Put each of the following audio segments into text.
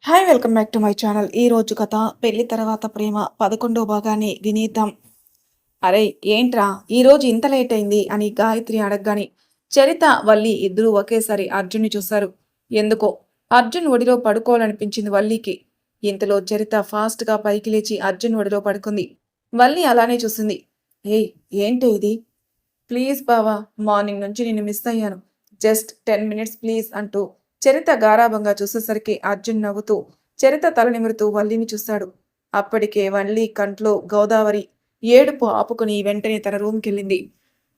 Hi welcome back to my channel. ఈ రోజు కథ పెళ్లి తర్వాత ప్రేమ 11వ భాగాన్ని వినేద్దాం. అరే ఏంట్రా ఈరోజు ఇంత లేట్ అయింది అని గాయత్రి అడగగానే చరిత వల్లి ఇద్దరూ ఒకేసారి అర్జున్ని చూశారు. ఎందుకో అర్జున్ ఒడిలో పడుకోవాలనిపించింది వల్లికి. ఇంతలో చరిత ఫాస్ట్గా పైకి లేచి అర్జున్ ఒడిలో పడుకుంది. వల్లి అలానే చూసింది. ఏయ్ ఏంటి ఇది? ప్లీజ్ బావా, మార్నింగ్ నుంచి నిన్ను మిస్ అయ్యాను. జస్ట్ 10 మినిట్స్ ప్లీజ్ అంటూ చరిత గారాభంగా చూసేసరికి అర్జున్ నవ్వుతూ చరిత తల నిమురుతూ వల్లిని చూశాడు. అప్పటికే వల్లి కంట్లో గోదావరి ఏడుపు ఆపుకుని వెంటనే తన రూమ్కెళ్ళింది.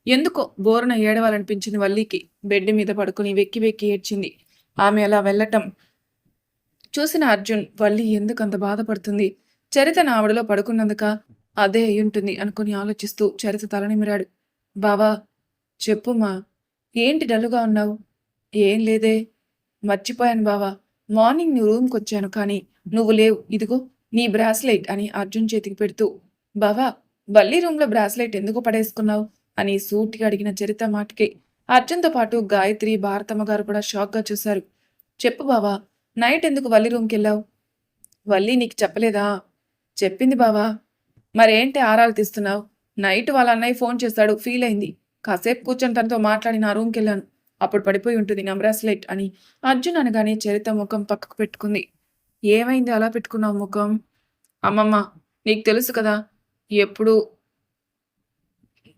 ఎందుకో బోరున ఏడవాలనిపించింది వల్లికి. బెడ్ మీద పడుకుని వెక్కి వెక్కి ఏడ్చింది. ఆమె అలా వెళ్ళటం చూసిన అర్జున్ వల్లి ఎందుకంత బాధపడుతుంది, చరిత నా ఆవిడలో పడుకున్నందుక, అదే అయ్యుంటుంది అనుకుని ఆలోచిస్తూ చరిత తల నిమిరాడు. బావా చెప్పుమా, ఏంటి డల్లుగా ఉన్నావు? ఏం లేదే, మర్చిపోయాను బావా, మార్నింగ్ నీ రూమ్కి వచ్చాను కానీ నువ్వు లేవు, ఇదిగో నీ బ్రాస్లెట్ అని అర్జున్ చేతికి పెడుతూ. బావా, వల్లి రూమ్లో బ్రాస్లెట్ ఎందుకు పడేసుకున్నావు అని సూటిగా అడిగిన చరిత మాటకి అర్జున్తో పాటు గాయత్రి భారతమ్మ గారు కూడా షాక్గా చూశారు. చెప్పు బావా, నైట్ ఎందుకు వల్లి రూమ్కి వెళ్ళావు? వల్లి నీకు చెప్పలేదా? చెప్పింది బావా. మరేంటి ఆరాలు తీస్తున్నావు? నైట్ వాళ్ళ అన్నయ్య ఫోన్ చేశాడు, ఫీల్ అయింది. కాసేపు కూర్చొని తనతో మాట్లాడి నా రూమ్కి వెళ్ళాను. అప్పుడు పడిపోయి ఉంటుంది నా బ్రాస్లెట్ అని అర్జున్ అనగానే చరిత ముఖం పక్కకు పెట్టుకుంది. ఏమైంది అలా పెట్టుకున్నావు ముఖం? అమ్మమ్మ, నీకు తెలుసు కదా, ఎప్పుడు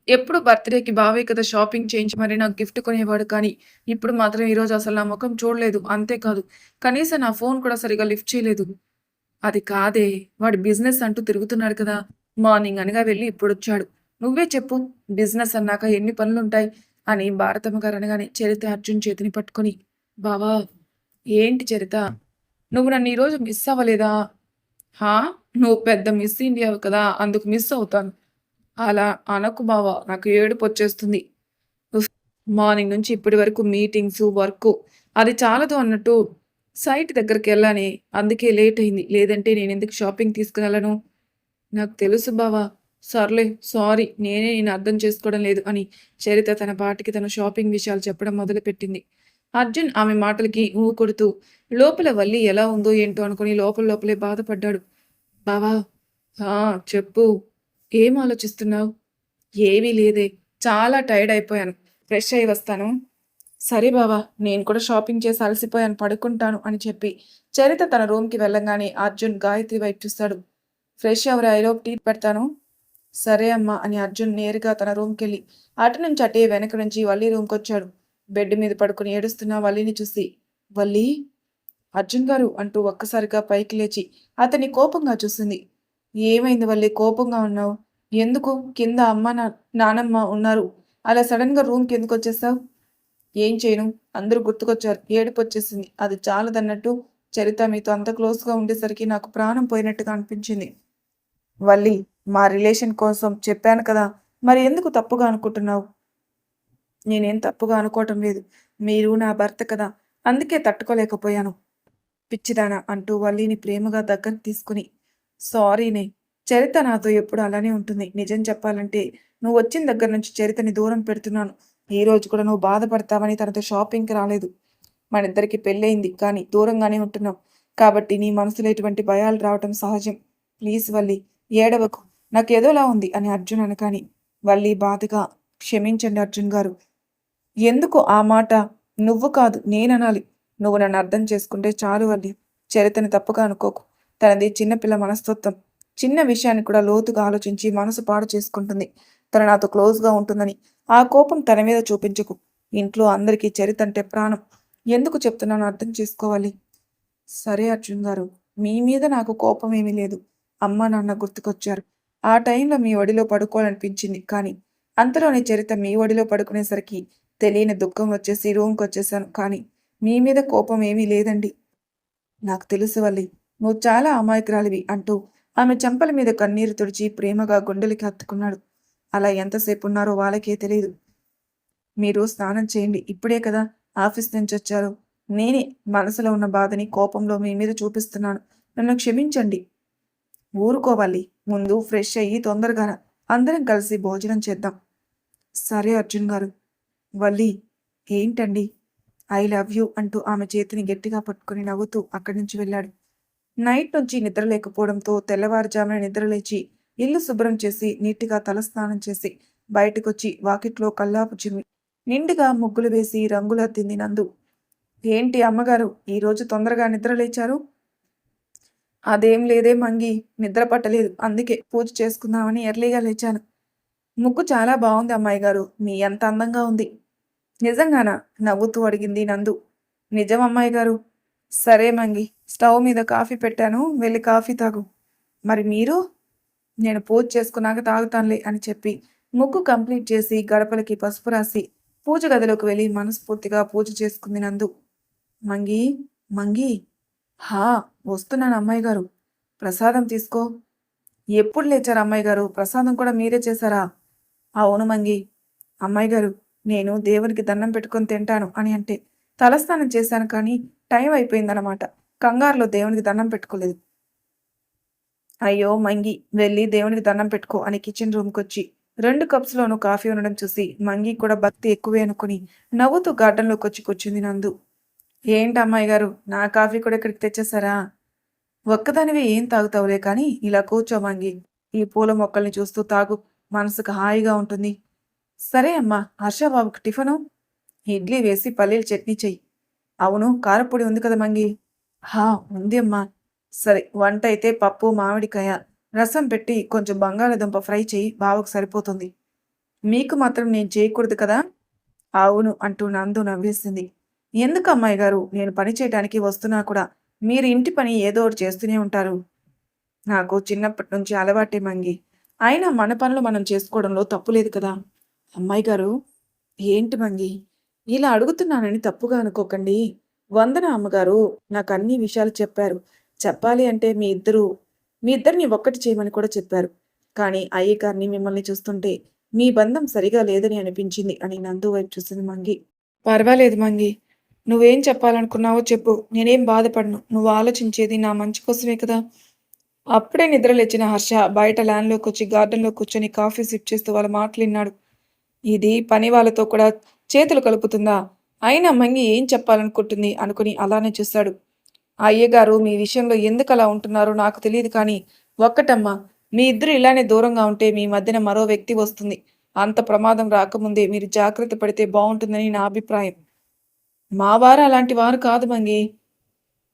ఎప్పుడు బర్త్డేకి బావే కదా షాపింగ్ చేయించి మరి నాకు గిఫ్ట్ కొనేవాడు, కానీ ఇప్పుడు మాత్రం ఈరోజు అసలు నా ముఖం చూడలేదు. అంతేకాదు కనీసం నా ఫోన్ కూడా సరిగా లిఫ్ట్ చేయలేదు. అది కాదే, వాడి బిజినెస్ అంటూ తిరుగుతున్నాడు కదా, మార్నింగ్ అనగా వెళ్ళి ఇప్పుడొచ్చాడు. నువ్వే చెప్పు, బిజినెస్ అన్నాక ఎన్ని పనులుంటాయి అని భారతమ్మ గారు అనగానే చరిత అర్జున్ చేతిని పట్టుకొని, బావా ఏంటి చరిత, నువ్వు నన్ను ఈరోజు మిస్ అవ్వలేదా? హా, నువ్వు పెద్ద మిస్ ఇండియా కదా, అందుకు మిస్ అవుతాను. అలా అనకు బావా, నాకు ఏడుపు వచ్చేస్తుంది. ఉఫ్, మార్నింగ్ నుంచి ఇప్పటి వరకు మీటింగ్స్ వర్క్, అది చాలదు అన్నట్టు సైట్ దగ్గరికి వెళ్ళానే, అందుకే లేట్ అయింది. లేదంటే నేను ఎందుకు షాపింగ్ తీసుకువెళ్ళను? నాకు తెలుసు బావా, సర్లే సారీ, నేనే నేను అర్థం చేసుకోవడం లేదు అని చరిత తన పాటికి తన షాపింగ్ విషయాలు చెప్పడం మొదలుపెట్టింది. అర్జున్ ఆమె మాటలకి ఊ కొడుతూ లోపల వల్లి ఎలా ఉందో ఏంటో అనుకుని లోపల లోపలే బాధపడ్డాడు. బావా, ఆ చెప్పు, ఏం ఆలోచిస్తున్నావు? ఏమీ లేదే, చాలా టైర్డ్ అయిపోయాను, ఫ్రెష్ అయి వస్తాను. సరే బావా, నేను కూడా షాపింగ్ చేసి అలసిపోయాను, పడుకుంటాను అని చెప్పి చరిత తన రూమ్కి వెళ్ళంగానే అర్జున్ గాయత్రి వైపు చూస్తాడు. ఫ్రెష్ ఎవరు, ఐలోపు టీ పెడతాను. సరే అమ్మా అని అర్జున్ నేరుగా తన రూమ్కి వెళ్ళి అటు నుంచి అటే వెనక నుంచి వల్లి రూమ్కి వచ్చాడు. బెడ్ మీద పడుకుని ఏడుస్తున్న వల్లిని చూసి, వల్లి, అర్జున్ గారు అంటూ ఒక్కసారిగా పైకి లేచి అతన్ని కోపంగా చూసింది. ఏమైంది వల్లి, కోపంగా ఉన్నావు? ఎందుకు? కింద అమ్మ నానమ్మ ఉన్నారు, అలా సడన్గా రూమ్కి ఎందుకు వచ్చేసావు? ఏం చేయను, అందరూ గుర్తుకొచ్చారు, ఏడుపు వచ్చేసింది. అది చాలదన్నట్టు చరిత మీతో అంత క్లోజ్గా ఉండేసరికి నాకు ప్రాణం పోయినట్టుగా అనిపించింది. వల్లి, మా రిలేషన్ కోసం చెప్పాను కదా, మరి ఎందుకు తప్పుగా అనుకుంటున్నావు? నేనేం తప్పుగా అనుకోవటం లేదు, మీరు నా భర్త కదా, అందుకే తట్టుకోలేకపోయాను. పిచ్చిదానా అంటూ వల్లిని ప్రేమగా దగ్గరకు తీసుకుని, సారీనే, చరిత నాతో ఎప్పుడు అలానే ఉంటుంది. నిజం చెప్పాలంటే నువ్వు వచ్చిన దగ్గర నుంచి చరితని దూరం పెడుతున్నాను. ఈ రోజు కూడా నువ్వు బాధపడతావని తనతో షాపింగ్కి రాలేదు. మన ఇద్దరికి పెళ్ళయింది కానీ దూరంగానే ఉంటున్నాం, కాబట్టి నీ మనసులో ఎటువంటి భయాలు రావటం సహజం. ప్లీజ్ వల్లి, ఏడవకు, నాకు ఏదోలా ఉంది అని అర్జున్ అనకాని వల్లి బాధగా, క్షమించండి అర్జున్ గారు. ఎందుకు ఆ మాట? నువ్వు కాదు నేననాలి. నువ్వు నన్ను అర్థం చేసుకుంటే చాలు వల్లి. చరితని తప్పుగా అనుకోకు. తనది చిన్నపిల్ల మనస్తత్వం. చిన్న విషయాన్ని కూడా లోతుగా ఆలోచించి మనసు పాడు చేసుకుంటుంది. తను నాతో క్లోజ్గా ఉంటుందని ఆ కోపం తన మీద చూపించకు. ఇంట్లో అందరికీ చరిత అంటే ప్రాణం. ఎందుకు చెప్తున్నానో అర్థం చేసుకోవాలి. సరే అర్జున్ గారు, మీ మీద నాకు కోపం ఏమీ లేదు. అమ్మ నాన్న గుర్తుకొచ్చారు. ఆ టైంలో మీ ఒడిలో పడుకోవాలనిపించింది, కానీ అంతలోనే చరిత మీ ఒడిలో పడుకునేసరికి తెలియని దుఃఖం వచ్చేసి రూమ్కి వచ్చేసాను. కానీ మీ మీద కోపం ఏమీ లేదండి. నాకు తెలుసు వల్లి, నువ్వు చాలా అమాయకురాలివి అంటూ ఆమె చెంపల మీద కన్నీరు తుడిచి ప్రేమగా గుండెలకి హత్తుకున్నాడు. అలా ఎంతసేపు ఉన్నారో వాళ్ళకే తెలియదు. మీరు స్నానం చేయండి, ఇప్పుడే కదా ఆఫీస్ నుంచి వచ్చారు. నేనే మనసులో ఉన్న బాధని కోపంలో మీ మీద చూపిస్తున్నాను, నన్ను క్షమించండి. ఊరుకోవాలి, ముందు ఫ్రెష్ అయ్యి తొందరగా అందరం కలిసి భోజనం చేద్దాం. సరే అర్జున్ గారు. వల్లి, ఏంటండి? ఐ లవ్ యూ అంటూ ఆమె చేతిని గట్టిగా పట్టుకుని నవ్వుతూ అక్కడి నుంచి వెళ్ళాడు. నైట్ నుంచి నిద్ర లేకపోవడంతో తెల్లవారుజామున నిద్రలేచి ఇల్లు శుభ్రం చేసి నీట్‌గా తలస్నానం చేసి బయటకొచ్చి వాకిట్లో కల్లాపు చిమ్మి నిండుగా ముగ్గులు వేసి రంగులద్దింది నందు. "ఏంటి అమ్మగారు ఈరోజు తొందరగా నిద్ర లేచారు?" "అదేం లేదే మంగి, నిద్ర పట్టలేదు. అందుకే పూజ చేసుకుందామని ఎర్లీగా లేచాను." "ముగ్గు చాలా బావుంది అమ్మాయిగారు. మీ అంత అందంగా ఉంది." "నిజంగానా?" నవ్వుతూ అడిగింది నందు. "నిజం అమ్మాయిగారు." "సరే మంగి, స్టవ్ మీద కాఫీ పెట్టాను. వెళ్ళి కాఫీ తాగు." "మరి మీరు?" "నేను పూజ చేసుకున్నాక తాగుతానులే" అని చెప్పి ముగ్గు కంప్లీట్ చేసి గడపలకి పసుపు రాసి పూజ గదిలోకి వెళ్ళి మనస్ఫూర్తిగా పూజ చేసుకుంది నందు. "మంగీ, మంగీ." "హా! వస్తున్నాను అమ్మాయిగారు." "ప్రసాదం తీసుకో." "ఎప్పుడు లేచారు అమ్మాయిగారు? ప్రసాదం కూడా మీరే చేశారా?" "అవును మంగి." "అమ్మాయిగారు, నేను దేవునికి దండం పెట్టుకొని తింటాను" అని అంటే తలస్నానం చేశాను కానీ టైం అయిపోయిందనమాట. కంగారులో దేవునికి దండం పెట్టుకోలేదు. "అయ్యో మంగి, వెళ్ళి దేవునికి దండం పెట్టుకో" అని కిచెన్ రూమ్‌కొచ్చి 2 కప్స్‌లోనూ కాఫీ ఉండడం చూసి మంగి కూడా భక్తి ఎక్కువే అనుకుని నవ్వుతూ గార్డెన్‌లోకొచ్చి కూర్చుంది నందు. "ఏంటమ్మాయిగారు, నా కాఫీ కూడా ఇక్కడికి తెచ్చేశారా?" "ఒక్కదానివే ఏం తాగుతావులే కానీ ఇలా కూర్చో మంగి. ఈ పూల మొక్కల్ని చూస్తూ తాగు. మనసుకు హాయిగా ఉంటుంది." "సరే అమ్మా. హర్ష బాబుకి టిఫను?" "ఇడ్లీ వేసి పల్లీల చట్నీ చెయ్యి." "అవును, కారప్పొడి ఉంది కదా మంగి." "హా! ఉంది అమ్మా." "సరే, వంటయితే పప్పు, మామిడికాయ, రసం పెట్టి కొంచెం బంగాళాదుంప ఫ్రై చెయ్యి, బావకు సరిపోతుంది." "మీకు మాత్రం నేను చేయకూడదు కదా?" "అవును" అంటూ నందు నవ్వేసింది. "ఎందుకు అమ్మాయిగారు, నేను పని చేయటానికి వస్తున్నా కూడా మీరు ఇంటి పని ఏదో ఒకటి చేస్తూనే ఉంటారు." "నాకు చిన్నప్పటి నుంచి అలవాటే మంగి. అయినా మన పనులు మనం చేసుకోవడంలో తప్పు లేదు కదా." "అమ్మాయిగారు." "ఏంటి మంగి, ఇలా అడుగుతున్నానని తప్పుగా అనుకోకండి. వందన అమ్మగారు నాకన్ని విషయాలు చెప్పారు. చెప్పాలి అంటే మీ ఇద్దరిని ఒక్కటి చేయమని కూడా చెప్పారు. కానీ అయ్యగారిని మిమ్మల్ని చూస్తుంటే మీ బంధం సరిగా లేదని అనిపించింది" అని నందు వైపు చూసింది మంగి. "పర్వాలేదు మంగి. నువ్వేం చెప్పాలనుకున్నావో చెప్పు. నేనేం బాధపడను. నువ్వు ఆలోచించేది నా మంచి కోసమే కదా." అప్పుడే నిద్ర లేచిన హర్ష బయట ల్యాన్‌లోకొచ్చి గార్డెన్‌లో కూర్చొని కాఫీ సిప్ చేస్తూ వాళ్ళ మాటలిన్నాడు. "ఇది పని వాళ్ళతో కూడా చేతులు కలుపుతుందా? అయినా మంగి ఏం చెప్పాలనుకుంటుంది" అనుకుని అలానే చూశాడు. "అయ్యగారు మీ విషయంలో ఎందుకలా ఉంటున్నారో నాకు తెలీదు కానీ ఒక్కటమ్మా, మీ ఇద్దరు ఇలానే దూరంగా ఉంటే మీ మధ్యన మరో వ్యక్తి వస్తుంది. అంత ప్రమాదం రాకముందే మీరు జాగ్రత్త పడితే బావుంటుందని నా అభిప్రాయం." "మా వారు అలాంటి వారు కాదు మంగి."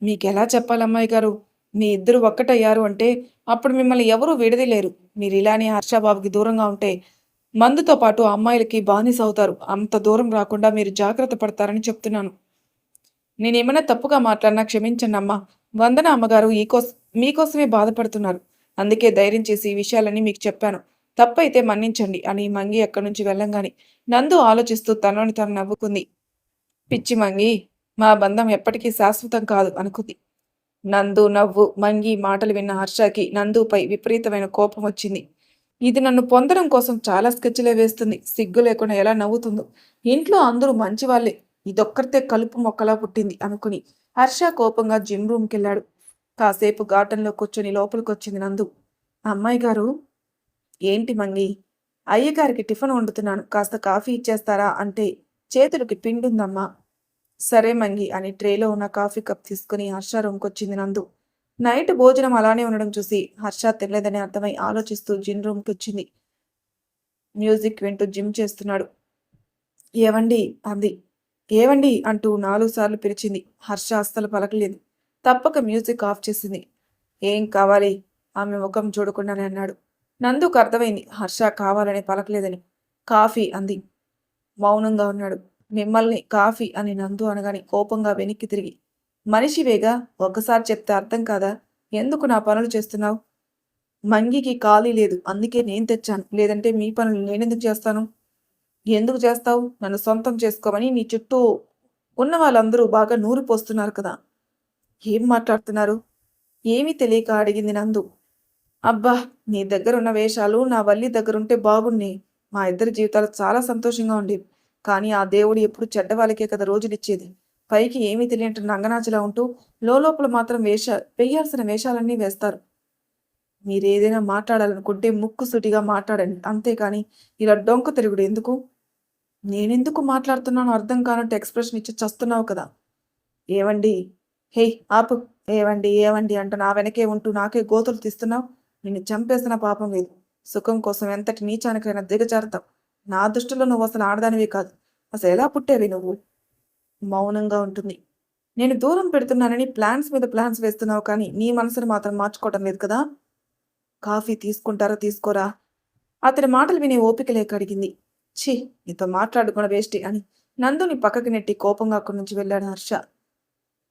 "మీకెలా చెప్పాలమ్మాయి గారు? మీ ఇద్దరు ఒక్కటయ్యారు అంటే అప్పుడు మిమ్మల్ని ఎవరూ విడదీయలేరు. మీరిలానే హర్షబాబుకి దూరంగా ఉంటే మందుతో పాటు అమ్మాయిలకి బానిసవుతారు. అంత దూరం రాకుండా మీరు జాగ్రత్త పడతారని చెప్తున్నాను." "నేనేమైనా తప్పుగా మాట్లాడినా క్షమించండమ్మా. వందన అమ్మగారు మీకోసమే బాధపడుతున్నారు. అందుకే ధైర్యం చేసి ఈ విషయాలన్నీ మీకు చెప్పాను. తప్పైతే మన్నించండి" అని మంగి అక్కడి నుంచి వెళ్ళంగానే నందు ఆలోచిస్తూ తనలోని తాను నవ్వుకుంది. "పిచ్చి మంగి, మా బంధం ఎప్పటికీ శాశ్వతం కాదు" అనుకుంది. నందు నవ్వు, మంగి మాటలు విన్న హర్షకి నందుపై విపరీతమైన కోపం వచ్చింది. ఇది నన్ను పొందడం కోసం చాలా స్కెచ్‌లే వేస్తుంది. సిగ్గు లేకుండా ఎలా నవ్వుతుందో. ఇంట్లో అందరూ మంచివాళ్ళే. ఇదొక్కరితే కలుపు మొక్కలా పుట్టింది అనుకుని హర్ష కోపంగా జిమ్ రూమ్‌కెళ్ళాడు. కాసేపు గార్డెన్‌లో కూర్చొని లోపలికొచ్చింది నందు. "అమ్మాయి గారు." "ఏంటి మంగి?" "అయ్యగారికి టిఫిన్ వండుతున్నాను. కాస్త కాఫీ ఇచ్చేస్తారా?" అంటే "చేతులకి పిండుందమ్మా." "సరే మంగి" అని ట్రేలో ఉన్న కాఫీ కప్ తీసుకుని హర్ష రూమ్‌కొచ్చింది నందు. నైట్ భోజనం అలానే ఉండడం చూసి హర్ష తినలేదని అర్థమై ఆలోచిస్తూ జిమ్ రూమ్‌కొచ్చింది. మ్యూజిక్ వింటూ జిమ్ చేస్తున్నాడు. "ఏవండీ" అంది. "ఏవండీ" అంటూ 4 సార్లు పిలిచింది. హర్ష అస్సలు పలకలేదు. తప్పక మ్యూజిక్ ఆఫ్ చేసింది. "ఏం కావాలి?" ఆమె ముఖం చూడకుండానే అన్నాడు. నందుకు అర్థమైంది హర్ష కావాలని పలకలేదని. "కాఫీ" అంది. మౌనంగా ఉన్నాడు. "మిమ్మల్ని కాఫీ" అని నందు అనగానే కోపంగా వెనక్కి తిరిగి, "మనిషివేగా, ఒక్కసారి చెప్తే అర్థం కాదా? ఎందుకు నా పనులు చేస్తున్నావు?" "మంగికి ఖాళీ లేదు. అందుకే నేను తెచ్చాను. లేదంటే మీ పనులు నేనెందుకు చేస్తాను?" "ఎందుకు చేస్తావు? నన్ను సొంతం చేసుకోమని నీ చుట్టూ ఉన్న వాళ్ళందరూ బాగా నూరి పోస్తున్నారు కదా." "ఏం మాట్లాడుతున్నారు?" ఏమీ తెలియక అడిగింది నందు. "అబ్బా! నీ దగ్గరున్న వేషాలు నా వల్లి దగ్గరుంటే బాగున్నే. మా ఇద్దరి జీవితాలు చాలా సంతోషంగా ఉండేవి. కానీ ఆ దేవుడు ఎప్పుడు చెడ్డవాళ్ళకే కదా రోజులిచ్చేది. పైకి ఏమీ తెలియనట్టు నంగనాచిలా ఉంటూ లోలోపల మాత్రం వెయ్యాల్సిన వేషాలన్నీ వేస్తారు. మీరేదైనా మాట్లాడాలనుకుంటే ముక్కుసూటిగా మాట్లాడండి. అంతేకాని ఇలా డొంక తిరుగుడు ఎందుకు?" "నేనెందుకు మాట్లాడుతున్నానో అర్థం కానట్టు ఎక్స్‌ప్రెషన్ ఇచ్చి చస్తున్నావు కదా." "ఏవండీ, హేయ్ ఆపు." ఏవండి ఏవండి అంటూ నా వెనకే ఉంటూ నాకే గోతులు తీస్తున్నావు. నిన్ను చంపేసిన పాపం లేదు. సుఖం కోసం ఎంతటి నీచానికైనా దిగజారుతావు. నా దృష్టిలో నువ్వు అసలు ఆడదానివి కాదు. అసలు ఎలా పుట్టేవి నువ్వు? మౌనంగా ఉంటుంది. నేను దూరం పెడుతున్నానని ప్లాన్స్ మీద ప్లాన్స్ వేస్తున్నావు కానీ నీ మనసును మాత్రం మార్చుకోవటం లేదు కదా. కాఫీ తీసుకుంటారా తీసుకోరా? అతని మాటలు వినే ఓపిక లేక అడిగింది. ఛీ, నీతో మాట్లాడుకున్న వేస్టి అని నందుని పక్కకి నెట్టి కోపంగా అక్కడి నుంచి వెళ్ళాడు హర్ష.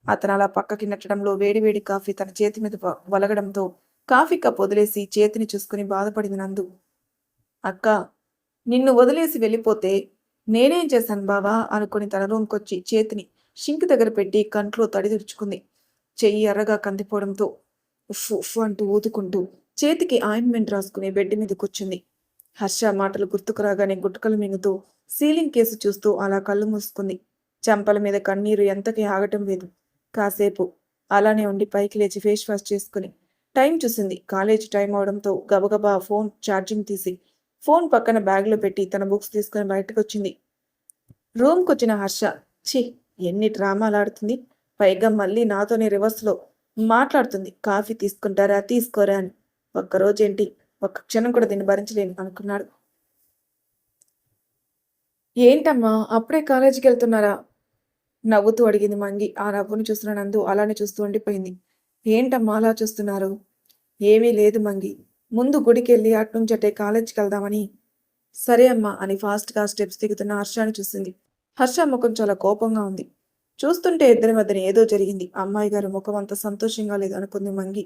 అతను అలా పక్కకి నెట్టడంలో వేడివేడి కాఫీ తన చేతి మీద వలగడంతో కాఫీ కప్ వదిలేసి చేతిని చూసుకుని బాధపడింది నందు. అక్క, నిన్ను వదిలేసి వెళ్ళిపోతే నేనేం చేశాను బావా అనుకుని తన రూమ్కొచ్చి చేతిని షింక్ దగ్గర పెట్టి కంట్లో తడి తుడుచుకుంది. చెయ్యి ఎర్రగా కందిపోవడంతో ఉఫ్ ఉఫ్ అంటూ ఊదుకుంటూ చేతికి ఆయింట్మెంట్ రాసుకుని బెడ్ మీద కూర్చుంది. హర్ష మాటలు గుర్తుకు రాగానే గుట్టకలు మింగుతూ సీలింగ్ కేసు చూస్తూ అలా కళ్ళు మూసుకుంది. చెంపల మీద కన్నీరు ఎంతకీ ఆగటం లేదు. కాసేపు అలానే ఉండి పైకి లేచి ఫేస్ వాష్ చేసుకుని టైం చూసింది. కాలేజీ టైం అవడంతో గబగబా ఫోన్ ఛార్జింగ్ తీసి ఫోన్ పక్కన బ్యాగ్లో పెట్టి తన బుక్స్ తీసుకుని బయటకు వచ్చింది. రూమ్కి వచ్చిన హర్ష, ఛీ, ఎన్ని డ్రామాలు ఆడుతుంది. పైగా మళ్ళీ నాతోనే రివర్స్లో మాట్లాడుతుంది. కాఫీ తీసుకుంటారా తీసుకోరా అని. ఒక్కరోజేంటి, ఒక్క క్షణం కూడా దీన్ని భరించలేను అనుకున్నాడు. ఏంటమ్మా అప్పుడే కాలేజీకి వెళ్తున్నారా? నవ్వుతూ అడిగింది మంగి. ఆ నవ్వును చూసిన నందు అలానే చూస్తూ ఉండిపోయింది. ఏంటమ్మా అలా చూస్తున్నారు? ఏమీ లేదు మంగి, ముందు గుడికెళ్ళి అట్నుంచి అటే కాలేజీకి వెళ్దామని. సరే అమ్మా అని ఫాస్ట్గా స్టెప్స్ దిగుతున్న హర్షాని చూసింది. హర్ష ముఖం చాలా కోపంగా ఉంది. చూస్తుంటే ఇద్దరి మధ్యన ఏదో జరిగింది. అమ్మాయి గారి ముఖం అంత సంతోషంగా లేదు అనుకుంది మంగి.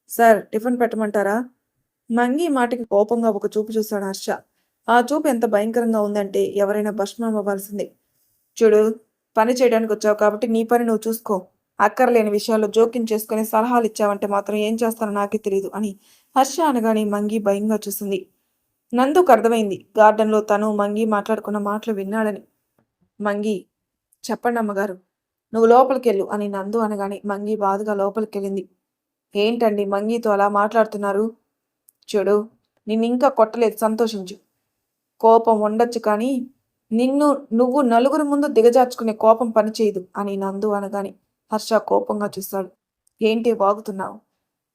Sir, tiffin పెట్టమంటారా? మంగి మాటకి కోపంగా ఒక చూపు చూశాడు హర్ష. ఆ చూపు ఎంత భయంకరంగా ఉందంటే ఎవరైనా భస్మం అవ్వాల్సిందే. చూడు, పని చేయడానికి వచ్చావు కాబట్టి నీ పని నువ్వు చూసుకో. అక్కర్లేని విషయాల్లో జోక్యం చేసుకుని సలహాలు ఇచ్చావంటే మాత్రం ఏం చేస్తానో నాకే తెలియదు అని హర్ష అనగానే మంగి భయంగా చూసింది. నందుకు అర్థమైంది గార్డెన్లో తను మంగి మాట్లాడుకున్న మాటలు విన్నాడని. మంగి, చెప్పండి అమ్మగారు, నువ్వు లోపలికెళ్ళు అని నందు అనగానే మంగి బాధగా లోపలికెళ్ళింది. ఏంటండి మంగితో అలా మాట్లాడుతున్నారు? చూడు, నిన్నింకా కొట్టలేదు, సంతోషించు. కోపం ఉండొచ్చు కానీ నువ్వు నలుగురి ముందు దిగజార్చుకునే కోపం పనిచేయదు అని నందు అనగానే హర్ష కోపంగా చూస్తాడు. ఏంటి వాగుతున్నావు?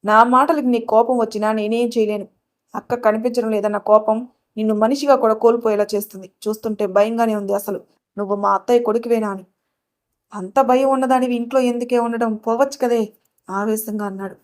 నా మాటలకి నీ కోపం వచ్చినా నేనేం చేయలేను. అక్క కనిపించడం లేదన్న కోపం నిన్ను మనిషిగా కూడా కోల్పోయేలా చేస్తుంది. చూస్తుంటే భయంగానే ఉంది. అసలు నువ్వు మా అత్తయ్య కొడుకువేనా అని. అంత భయం ఉన్నదానివి ఇంట్లో ఎందుకే ఉండడం, పోవచ్చు కదే ఆవేశంగా అన్నాడు.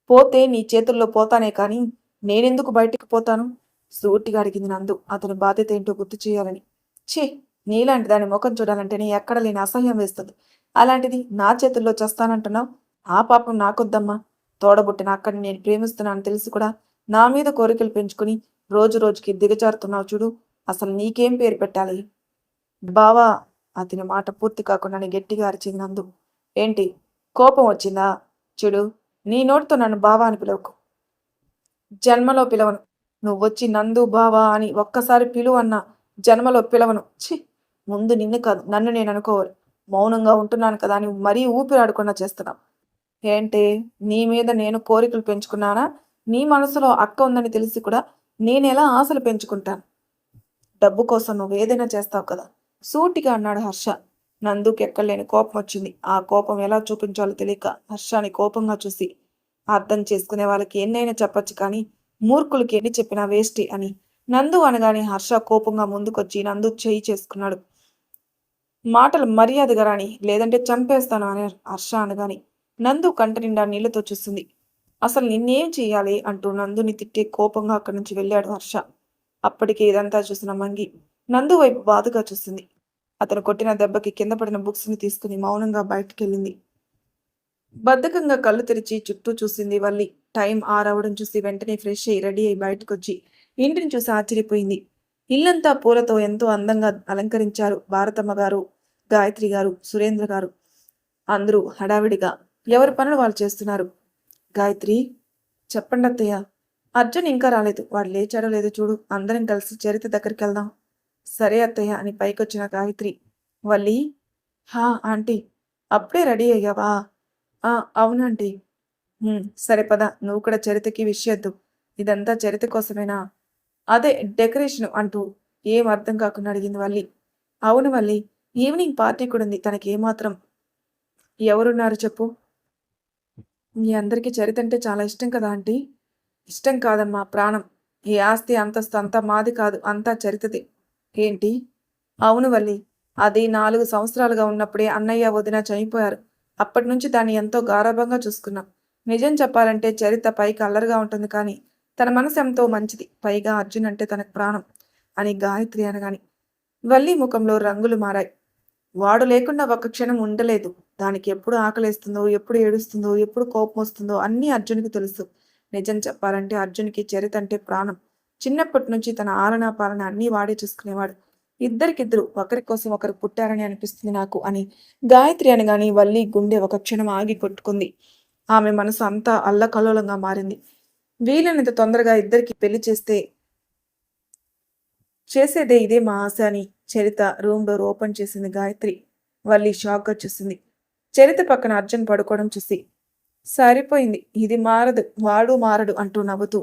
పోతే నీ చేతుల్లో పోతానే కానీ నేనెందుకు బయటికి పోతాను? సూటిగా అడిగింది నందు అతని బాధ్యత ఏంటో గుర్తు చేయాలని. ఛీ, నీలాంటి దాని ముఖం చూడాలంటేనే ఎక్కడ లేని అసహ్యం వేస్తుంది. అలాంటిది నా చేతుల్లో చస్తానంటున్నావు. ఆ పాపం నాకొద్దమ్మా. తోడబుట్టిన అక్కడిని నేను ప్రేమిస్తున్నాను తెలిసి కూడా నా మీద కోరికలు పెంచుకుని రోజు రోజుకి దిగజారుతున్నావు చూడు. అసలు నీకేం పేరు పెట్టాలి? బావా, అతని మాట పూర్తి కాకుండానే గట్టిగా అరిచింది నందు. ఏంటి, కోపం వచ్చిందా? చూడు, నీ నోటితో నన్ను బావా అని పిలవకు. జన్మలో పిలవను. నువ్వొచ్చి నందు బావా అని ఒక్కసారి పిలువు అన్నా జన్మలో పిలవను. ఛీ, ముందు నిన్ను కాదు నన్ను నేను అనుకోవాలి. మౌనంగా ఉంటున్నాను కదా అని మరీ ఊపిరాడకుండా చేస్తున్నావు. ఏంటి, నీ మీద నేను కోరికలు పెంచుకున్నానా? నీ మనసులో అక్క ఉందని తెలిసి కూడా నేనెలా ఆశలు పెంచుకుంటాను? డబ్బు కోసం నువ్వేదైనా చేస్తావు కదా, సూటిగా అన్నాడు హర్ష. నందుకి ఎక్కడలేని కోపం వచ్చింది. ఆ కోపం ఎలా చూపించాలో తెలియక హర్షాని కోపంగా చూసి, అర్థం చేసుకునే వాళ్ళకి ఎన్నైనా చెప్పొచ్చు కానీ మూర్ఖులకి ఎన్ని చెప్పినా వేస్టే అని నందు అనగానే హర్ష కోపంగా ముందుకొచ్చి నందు చేయి చేసుకున్నాడు. మాటలు మర్యాదగా రాని, లేదంటే చంపేస్తాను అని హర్ష అనగాని నందు కంట నిండా నీళ్లతో చూస్తుంది. అసలు నిన్నేం చెయ్యాలి అంటూ నందుని తిట్టి కోపంగా అక్కడి నుంచి వెళ్ళాడు హర్ష. అప్పటికే ఇదంతా చూసిన మంగి నందు వైపు బాధగా చూసింది. అతను కొట్టిన దెబ్బకి కింద పడిన బుక్స్ని తీసుకుని మౌనంగా బయటికెళ్ళింది. బద్ధకంగా కళ్ళు తెరిచి చుట్టూ చూసింది వల్లి. టైం 6 అవడం చూసి వెంటనే ఫ్రెష్ అయ్యి రెడీ అయి బయటకు వచ్చి ఇంటిని చూసి ఆశ్చర్యపోయింది. ఇల్లంతా పూలతో ఎంతో అందంగా అలంకరించారు భారతమ్మ గారు, గాయత్రి గారు, సురేంద్ర గారు. అందరూ హడావిడిగా ఎవరి పనులు వాళ్ళు చేస్తున్నారు. గాయత్రి, చెప్పండి అత్తయ్య. అర్జున్ ఇంకా రాలేదు. వాడు లేచాడో లేదో చూడు. అందరం కలిసి చరిత్ర దగ్గరికి వెళ్దాం. సరే అత్తయ్య అని పైకొచ్చిన గాయత్రి. వల్లి, హా ఆంటీ, అప్పుడే రెడీ అయ్యావా? ఆ, అవునంటీ. సరే పద, నువ్వు కూడా చరితకి విషయద్దు. ఇదంతా చరిత కోసమేనా? అదే డెకరేషన్ అంటూ ఏం అర్థం కాకుండా అడిగింది వల్లి. అవును వల్లి, ఈవినింగ్ పార్టీ కూడా ఉంది. తనకి ఏమాత్రం ఎవరున్నారు చెప్పు? మీ అందరికీ చరిత అంటే చాలా ఇష్టం కదా ఆంటీ? ఇష్టం కాదమ్మా ప్రాణం. ఈ ఆస్తి, అంతస్తు అంతా మాది కాదు. అంతా చరితదే. ఏంటి? అవును వల్లి. అది 4 సంవత్సరాలుగా ఉన్నప్పుడే అన్నయ్య, వదిన చనిపోయారు. అప్పటినుంచి దాన్ని ఎంతో గారాబంగా చూసుకున్నాం. నిజం చెప్పాలంటే చరిత పైకి అల్లరిగా ఉంటుంది కానీ, తన మనసు ఎంతో మంచిది. పైగా అర్జున్ అంటే తనకు ప్రాణం అని గాయత్రి అనగానే, వల్లి ముఖంలో రంగులు మారాయి. వాడు లేకుండా ఒక్క క్షణం ఉండలేదు. దానికి ఎప్పుడు ఆకలేస్తుందో, ఎప్పుడు ఏడుస్తుందో, ఎప్పుడు కోపమొస్తుందో అన్నీ అర్జున్‌కి తెలుసు. నిజం చెప్పాలంటే అర్జున్‌కి చరిత అంటే ప్రాణం. చిన్నప్పటి నుంచి తన ఆలనా పాలన అన్నీ వాడే చూసుకునేవాడు. ఇద్దరికిద్దరు ఒకరి కోసం ఒకరు పుట్టారని అనిపిస్తుంది నాకు అని గాయత్రి అనగానే వల్లి గుండె ఒక క్షణం ఆగి కొట్టుకుంది. ఆమె మనసు అంతా అల్లకల్లోలంగా మారింది. వీలైనంత తొందరగా ఇద్దరికి పెళ్లి చేసేదే ఇదే మా ఆశ అని చరిత రూమ్ డోర్ ఓపెన్ చేసింది గాయత్రి. వల్లి షాక్‌గా చూసింది. చరిత పక్కన అర్జున్ పడుకోవడం చూసి, సరిపోయింది. ఇది మారదు. వాడు మారడు అంటూ నవ్వుతూ,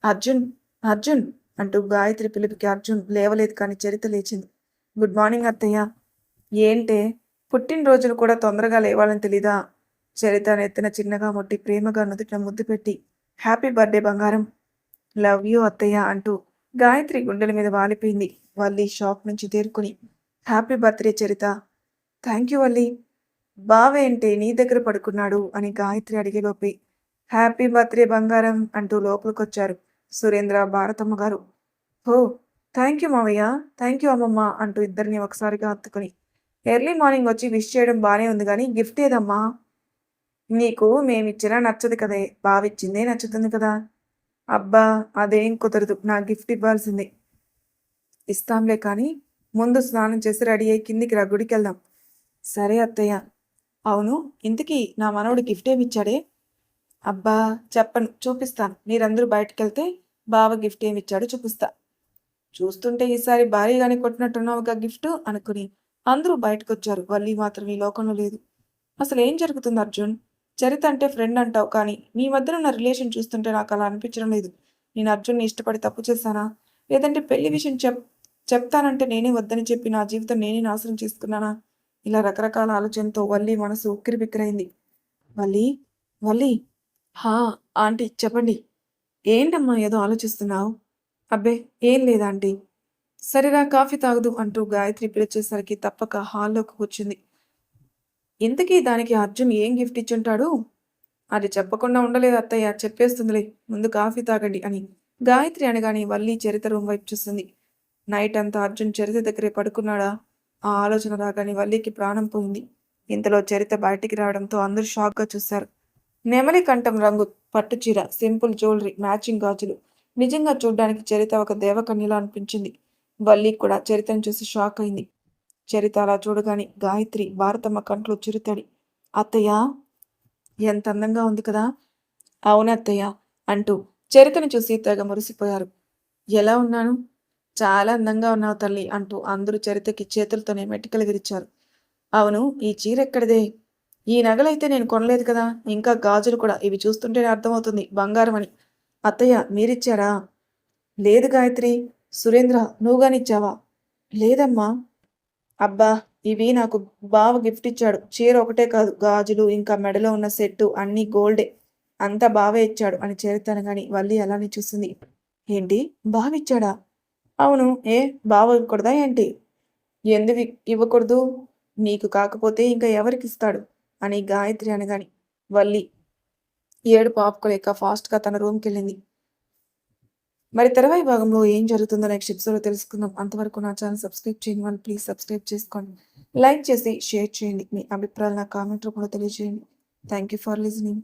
అర్జున్! అర్జున్! అంటూ గాయత్రి పిలుపుకి అర్జున్ లేవలేదు కానీ చరిత లేచింది. గుడ్ మార్నింగ్ అత్తయ్య. ఏంటే? పుట్టినరోజును కూడా తొందరగా లేవాలని తెలీదా? చరిత నెత్తిన చిన్నగా ముట్టి ప్రేమగా నుదుటిన ముద్దు పెట్టి, హ్యాపీ బర్త్‌డే బంగారం. లవ్ యూ అత్తయ్య అంటూ గాయత్రి గుండెల మీద వాలిపోయింది. వల్లి షాక్ నుంచి తేరుకుని, happy birthday Charitha. Thank you Valli. బావేంటే నీ దగ్గర పడుకున్నాడు అని గాయత్రి అడిగేలోపే, హ్యాపీ బర్త్‌డే బంగారం అంటూ లోపలికొచ్చారు సురేంద్ర, భారతమ్మ గారు. ఓ థ్యాంక్ యూ మావయ్య. థ్యాంక్ యూ అమ్మమ్మ అంటూ ఇద్దరిని ఒకసారిగా హత్తుకుని, ఎర్లీ మార్నింగ్ వచ్చి విష్ చేయడం బానే ఉంది గానీ గిఫ్ట్ ఏదమ్మా? నీకు మేమిచ్చినా నచ్చదు కదే, బావిచ్చిందే నచ్చుతుంది కదా. అబ్బా! అదేం కుదరదు. నా గిఫ్ట్ ఇవ్వాల్సిందే. ఇస్తాంలే కానీ, ముందు స్నానం చేసి రెడీ అయ్యి కిందికి రా గుడికెళ్దాం. సరే అత్తయ్య. అవును, ఇంతకీ నా మనవడు గిఫ్టేమిచ్చాడే? అబ్బా! చెప్పను. చూపిస్తాను. మీరందరూ బయటికెళ్తే బావ గిఫ్టేమిచ్చాడో చూపిస్తా. చూస్తుంటే ఈసారి భారీగానే కొట్టినట్టున్నావుగా గిఫ్టు అనుకుని అందరూ బయటకొచ్చారు. వల్లి మాత్రం ఈ లోకంలో లేదు. అసలేం జరుగుతుంది అర్జున్? చరిత అంటే ఫ్రెండ్ అంటావు కానీ, మీ మధ్యన ఉన్న రిలేషన్ చూస్తుంటే నాకలా అనిపించడం లేదు. నేను అర్జున్‌ని ఇష్టపడి తప్పు చేశానా? లేదంటే పెళ్లి విషయం చెప్తానంటే నేనే వద్దని చెప్పి నా జీవితం నేనే నాశనం చేసుకున్నానా? ఇలా రకరకాల ఆలోచనతో వల్లి మనసు ఉక్కిరిబిక్కిరైంది. వల్లి? వల్లి? హా! ఆంటీ చెప్పండి. ఏంటమ్మా ఏదో ఆలోచిస్తున్నావు? అబ్బే! ఏం లేదు ఆంటీ. సరేరా కాఫీ తాగుదు అంటూ గాయత్రి పిలిచేసరికి తప్పక హాల్లోకి కూర్చుంది. ఇంతకీ దానికి అర్జున్ ఏం గిఫ్ట్ ఇచ్చుంటాడు? అది చెప్పకుండా ఉండలేదు అత్తయ్య. చెప్పేస్తుందిలే. ముందు కాఫీ తాగండి అని గాయత్రి అనగానే వల్లి చరిత రూమ్ వైపు చూస్తుంది. నైట్ అంతా అర్జున్ చరిత దగ్గరే పడుకున్నాడా? ఆ ఆలోచన రాగానే వల్లికి ప్రాణం పోయింది. ఇంతలో చరిత బయటికి రావడంతో అందరూ షాక్‌గా చూశారు. నెమలి కంఠం రంగు పట్టుచీర, సింపుల్ జ్యువెలరీ, మ్యాచింగ్ గాజులు. నిజంగా చూడ్డానికి చరిత ఒక దేవకన్యలా అనిపించింది. వల్లి కూడా చరితను చూసి షాక్ అయింది. చరిత అలా చూడగానే గాయత్రి, భారతమ్మ కంట్లో చిరుతడి. అత్తయ్య! ఎంత అందంగా ఉంది కదా! అవునత్తయ్య అంటూ చరితను చూసి తెగ మురిసిపోయారు. ఎలా ఉన్నాను? చాలా అందంగా ఉన్నావు తల్లి అంటూ అందరూ చరితకి చేతులతోనే మెటికలు విరిచారు. అవును, ఈ చీర ఎక్కడిదే? ఈ నగలైతే నేను కొనలేదు కదా! ఇంకా గాజులు కూడా ఇవి చూస్తుంటేనే అర్థమవుతుంది బంగారం అని. అత్తయ్య మీరిచ్చారా? లేదు గాయత్రి. సురేంద్ర నువ్వు గానిచ్చావా? లేదమ్మా. అబ్బా! ఇవి నాకు బావ గిఫ్ట్ ఇచ్చాడు. చీర ఒకటే కాదు, గాజులు, ఇంకా మెడలో ఉన్న సెట్టు అన్నీ గోల్డే. అంతా బావే ఇచ్చాడు అని చరిత అనగానే వల్లి అలానే చూసింది. ఏంటి? బావిచ్చాడా? అవును. ఏ బావ ఇవ్వకూడదా ఏంటి? ఎందుకు ఇవ్వకూడదు? నీకు కాకపోతే ఇంకా ఎవరికిస్తాడు? అని గాయత్రి అనగానే వల్లి ఏడుపు ఆపుకోలేక ఫాస్ట్‌గా తన రూమ్‌కెళ్ళింది. మరి తర్వాయి భాగంలో ఏం జరుగుతుందో నెక్స్ట్ ఎపిసోడ్‌లో తెలుసుకుందాం. అంతవరకు నా ఛానల్ సబ్స్క్రైబ్ చేయని వాళ్ళు ప్లీజ్ సబ్స్క్రైబ్ చేసుకోండి. లైక్ చేసి షేర్ చేయండి. మీ అభిప్రాయాలు నా కామెంట్ రూపంలో తెలియజేయండి. Thank you for listening.